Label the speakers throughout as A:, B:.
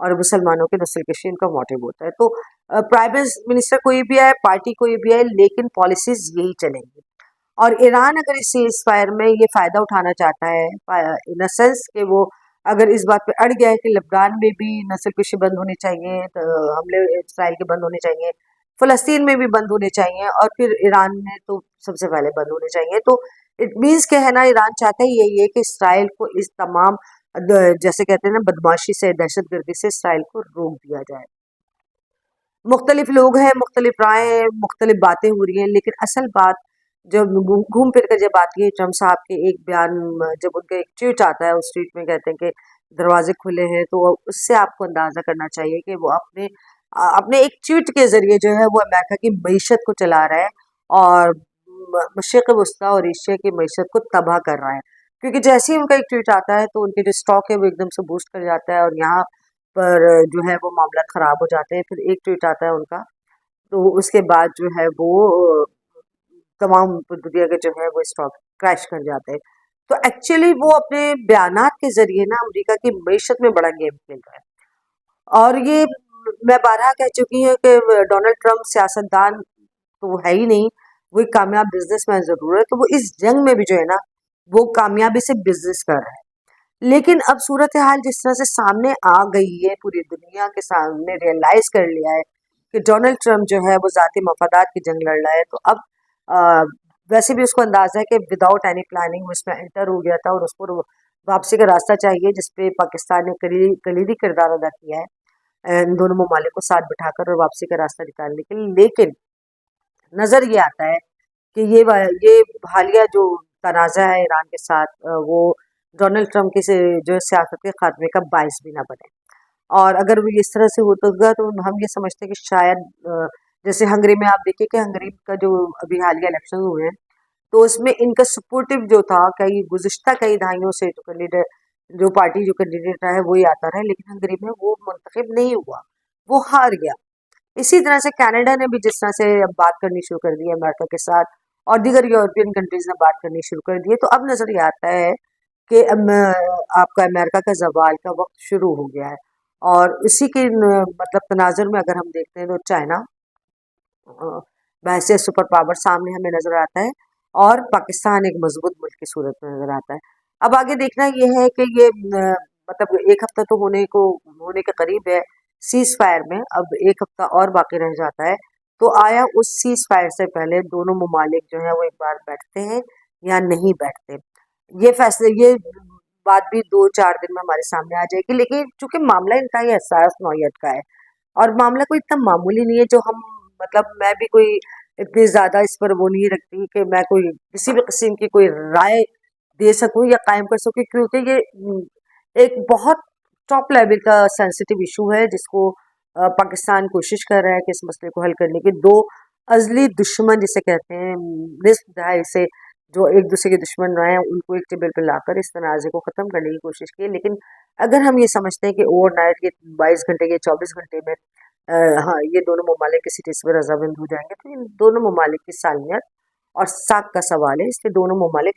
A: اور مسلمانوں کے نسل کشی ان کا موٹیو ہوتا ہے. تو پرائم منسٹر کوئی بھی آئے، پارٹی کوئی بھی آئے، لیکن پالیسیز یہی چلیں گی. اور ایران اگر اس سیز فائر میں یہ فائدہ اٹھانا چاہتا ہے ان سینس کہ وہ اگر اس بات پہ اڑ گیا ہے کہ لبنان میں بھی نسل کشی بند ہونی چاہیے، حملے اسرائیل کے بند ہونے چاہیے، فلسطین میں بھی بند ہونے چاہیے، اور پھر ایران میں تو سب سے پہلے بند ہونے چاہیے. تو اٹ مینس کہ ہے نا، ایران چاہتا ہے یہی ہے کہ اسرائیل کو اس تمام جیسے کہتے ہیں نا بدماشی سے، دہشت گردی سے اسرائیل کو روک دیا جائے. مختلف لوگ ہیں، مختلف رائے ہیں، مختلف باتیں ہو رہی ہیں، لیکن اصل بات جب گھوم پھر کر جب آتی ہے ٹرمپ صاحب کے ایک بیان، جب ان کا ایک ٹویٹ آتا ہے، اس ٹویٹ میں کہتے ہیں کہ دروازے کھلے ہیں، تو اس سے آپ کو اندازہ کرنا چاہیے کہ وہ اپنے ایک ٹویٹ کے ذریعے جو ہے وہ امریکہ کی معیشت کو چلا رہا ہے اور مشرق وسطیٰ اور ایشیا کی معیشت کو تباہ کر رہا ہے. کیونکہ جیسے ہی ان کا ایک ٹویٹ آتا ہے تو ان کے جو اسٹاک ہے وہ ایک دم سے بوسٹ کر جاتا ہے، اور یہاں پر جو ہے وہ معاملات خراب ہو جاتے ہیں. پھر ایک ٹویٹ آتا ہے ان کا، تو اس کے بعد جو ہے وہ تمام دنیا کے جو ہے وہ اسٹاک کریش کر جاتے ہیں. تو ایکچولی وہ اپنے بیانات کے ذریعے نا امریکہ کی معیشت میں بڑا گیم کھیل رہا ہے. اور یہ میں بارہا کہہ چکی ہوں کہ ڈونلڈ ٹرمپ سیاستدان تو وہ ہے ہی نہیں، وہ ایک کامیاب بزنس مین ضرور ہے. تو وہ اس جنگ میں بھی جو ہے نا وہ کامیابی سے بزنس کر رہا ہے. لیکن اب صورتحال جس طرح سے سامنے آ گئی ہے، پوری دنیا کے سامنے ریئلائز کر لیا ہے کہ ڈونلڈ ٹرمپ جو ہے وہ ذاتی مفادات کی جنگ لڑ رہا ہے. تو اب ویسے بھی اس کو اندازہ ہے کہ وداؤٹ اینی پلاننگ وہ اس میں انٹر ہو گیا تھا، اور اس کو واپسی کا راستہ چاہیے، جس پہ پاکستان نے کلیدی کردار ادا کیا ہے ان دونوں ممالک کو ساتھ بٹھا کر اور واپسی کا راستہ نکالنے کے لیے. لیکن نظر یہ آتا ہے کہ یہ حالیہ جو تنازع ہے ایران کے ساتھ، وہ ڈونلڈ ٹرمپ کی جو سیاست کے خاتمے کا باعث بھی نہ بنے. اور اگر وہ اس طرح سے ہوتا گا تو ہم یہ سمجھتے ہیں کہ شاید جیسے ہنگری میں آپ دیکھیں کہ ہنگری کا جو ابھی حالیہ الیکشن ہوئے ہیں، تو اس میں ان کا سپورٹو جو تھا گزشتہ کئی دہائیوں سے جو پارٹی جو کینڈیڈیٹ ہے وہی آتا رہا، لیکن ہنگری میں وہ منتخب نہیں ہوا، وہ ہار گیا. اسی طرح سے کینیڈا نے بھی جس طرح سے اب بات کرنی شروع کر دی ہے امریکہ کے ساتھ، اور دیگر یورپین کنٹریز نے بات کرنی شروع کر دی ہے. تو اب نظر یہ آتا ہے کہ آپ کا امریکہ کا زوال کا وقت شروع ہو گیا ہے. اور اسی کے مطلب تناظر میں اگر ہم دیکھتے ہیں تو چائنا بحثیت سپر پاور سامنے ہمیں نظر آتا ہے، اور پاکستان ایک مضبوط ملک کی صورت میں نظر آتا ہے. اب آگے دیکھنا یہ ہے کہ یہ مطلب ایک ہفتہ تو ہونے کے قریب ہے سیز فائر میں، اب ایک ہفتہ اور باقی رہ جاتا ہے. تو آیا اس سیز فائر سے پہلے دونوں ممالک جو ہیں وہ ایک بار بیٹھتے ہیں یا نہیں بیٹھتے؟ یہ فیصلے، یہ بات بھی 2-4 دن میں ہمارے سامنے آ جائے گی. لیکن چونکہ معاملہ انتہائی حساس نوعیت کا ہے، اور معاملہ کوئی اتنا معمولی نہیں ہے جو ہم مطلب میں بھی کوئی اتنی زیادہ اس پر وہ نہیں رکھتی کہ میں کوئی کسی بھی قسم کی کوئی رائے دے سکوں یا قائم کر سکوں، کیونکہ یہ ایک بہت ٹاپ لیول کا سینسیٹیو ایشو ہے جس کو پاکستان کوشش کر رہا ہے کہ اس مسئلے کو حل کرنے کی. دو ازلی دشمن جسے کہتے ہیں، نصف دہائی سے جو ایک دوسرے کے دشمن رہے ہیں، ان کو ایک ٹیبل پہ لا کر اس تنازع کو ختم کرنے کی کوشش کی. لیکن اگر ہم یہ سمجھتے ہیں کہ اوور نائٹ یہ 22 گھنٹے یا 24 گھنٹے میں ہاں یہ دونوں ممالک کسی چیز پہ رضامند ہو جائیں گے، تو ان دونوں ممالک کی سالمیت اور ساکھ کا سوال ہے، اس لیے دونوں ممالک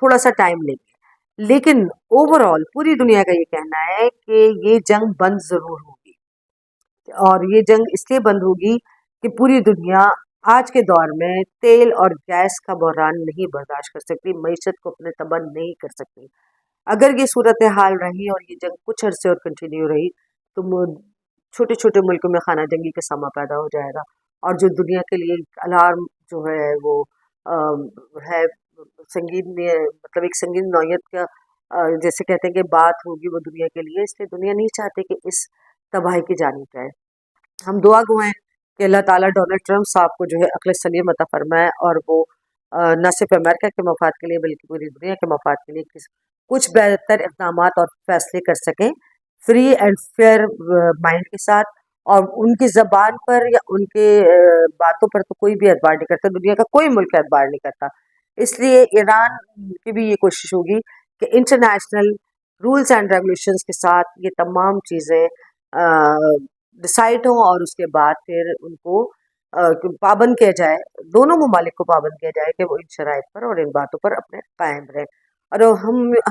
A: تھوڑا سا ٹائم لیں گے. لیکن اوور آل پوری دنیا کا یہ کہنا ہے کہ یہ جنگ بند ضرور ہوگی، اور یہ جنگ اس لیے بند ہوگی کہ پوری دنیا آج کے دور میں تیل اور گیس کا بحران نہیں برداشت کر سکتی، معیشت کو اپنے تباہ نہیں کر سکتی. اگر یہ صورتحال رہی اور یہ جنگ کچھ عرصے اور کنٹینیو رہی تو چھوٹے چھوٹے ملکوں میں خانہ جنگی کا سامنا پیدا ہو جائے گا، اور جو دنیا کے لیے الارم جو ہے وہ ہے سنگین، مطلب ایک سنگین نوعیت کا جیسے کہتے ہیں کہ بات ہوگی وہ دنیا کے لیے. اس لیے دنیا نہیں چاہتی کہ اس تباہی کی جانب جائے. ہم دعا گو ہیں کہ اللہ تعالیٰ ڈونلڈ ٹرمپ صاحب کو جو ہے عقل سلیم عطا فرمائے، اور وہ نہ صرف امریکہ کے مفاد کے لیے بلکہ پوری دنیا کے مفاد کے لیے کچھ بہتر اقدامات اور فیصلے کر سکیں فری اینڈ فیئر مائنڈ کے ساتھ. اور ان کی زبان پر یا ان کے باتوں پر تو کوئی بھی اعتبار نہیں کرتا، دنیا کا کوئی ملک اعتبار نہیں کرتا. اس لیے ایران کی بھی یہ کوشش ہوگی کہ انٹرنیشنل رولز اینڈ ریگولیشنز کے ساتھ یہ تمام چیزیں ڈسائڈ ہوں، اور اس کے بعد پھر ان کو پابند کیا جائے، دونوں ممالک کو پابند کیا جائے کہ وہ ان شرائط پر اور ان باتوں پر اپنے قائم رہیں. اور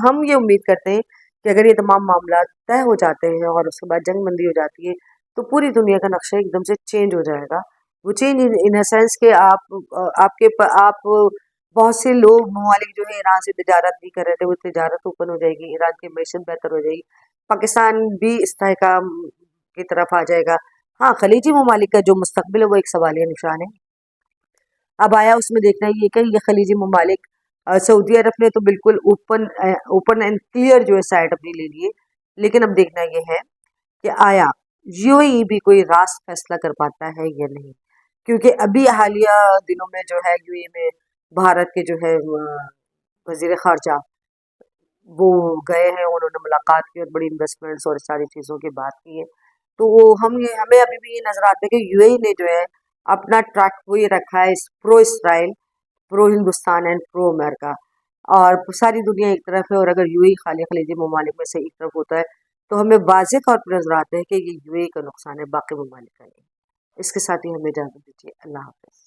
A: ہم یہ امید کرتے ہیں کہ اگر یہ تمام معاملات طے ہو جاتے ہیں اور اس کے بعد جنگ بندی ہو جاتی ہے تو پوری دنیا کا نقشہ ایک دم سے چینج ہو جائے گا. وہ چینج ان سینس کہ آپ بہت سے لوگ ممالک جو ہے ایران سے تجارت نہیں کر رہے تھے، وہ تجارت اوپن ہو جائے گی، ایران کی معیشت بہتر ہو جائے گی، پاکستان بھی استحکام کی طرف آ جائے گا. ہاں، خلیجی ممالک کا جو مستقبل ہے وہ ایک سوالیہ نشان ہے. اب آیا اس میں دیکھنا یہ کہ یہ خلیجی ممالک سعودی عرب نے تو بالکل اوپن اینڈ کلیئر جو ہے سائڈ اپنی لے لیے، لیکن اب دیکھنا یہ ہے کہ آیا یو اے ای بھی کوئی راست فیصلہ کر پاتا ہے یا نہیں. کیونکہ ابھی حالیہ دنوں میں جو ہے یو اے میں بھارت کے جو ہے وزیر خارجہ وہ گئے ہیں، انہوں نے ملاقات کی اور بڑی انویسٹمنٹس اور ساری چیزوں کی بات کی ہے. تو وہ ہمیں ابھی بھی یہ نظر آتا ہے کہ یو اے نے جو ہے اپنا ٹریک وہی رکھا ہے پرو اسرائیل، پرو ہندوستان اینڈ پرو امریکہ، اور ساری دنیا ایک طرف ہے، اور اگر یو اے خالی خلیجی ممالک میں سے ایک طرف ہوتا ہے تو ہمیں واضح طور پر نظر آتا ہے کہ یہ یو اے کا نقصان ہے، باقی ممالک کا نہیں. اس کے ساتھ ہی ہمیں اجازت دیجیے. اللہ حافظ.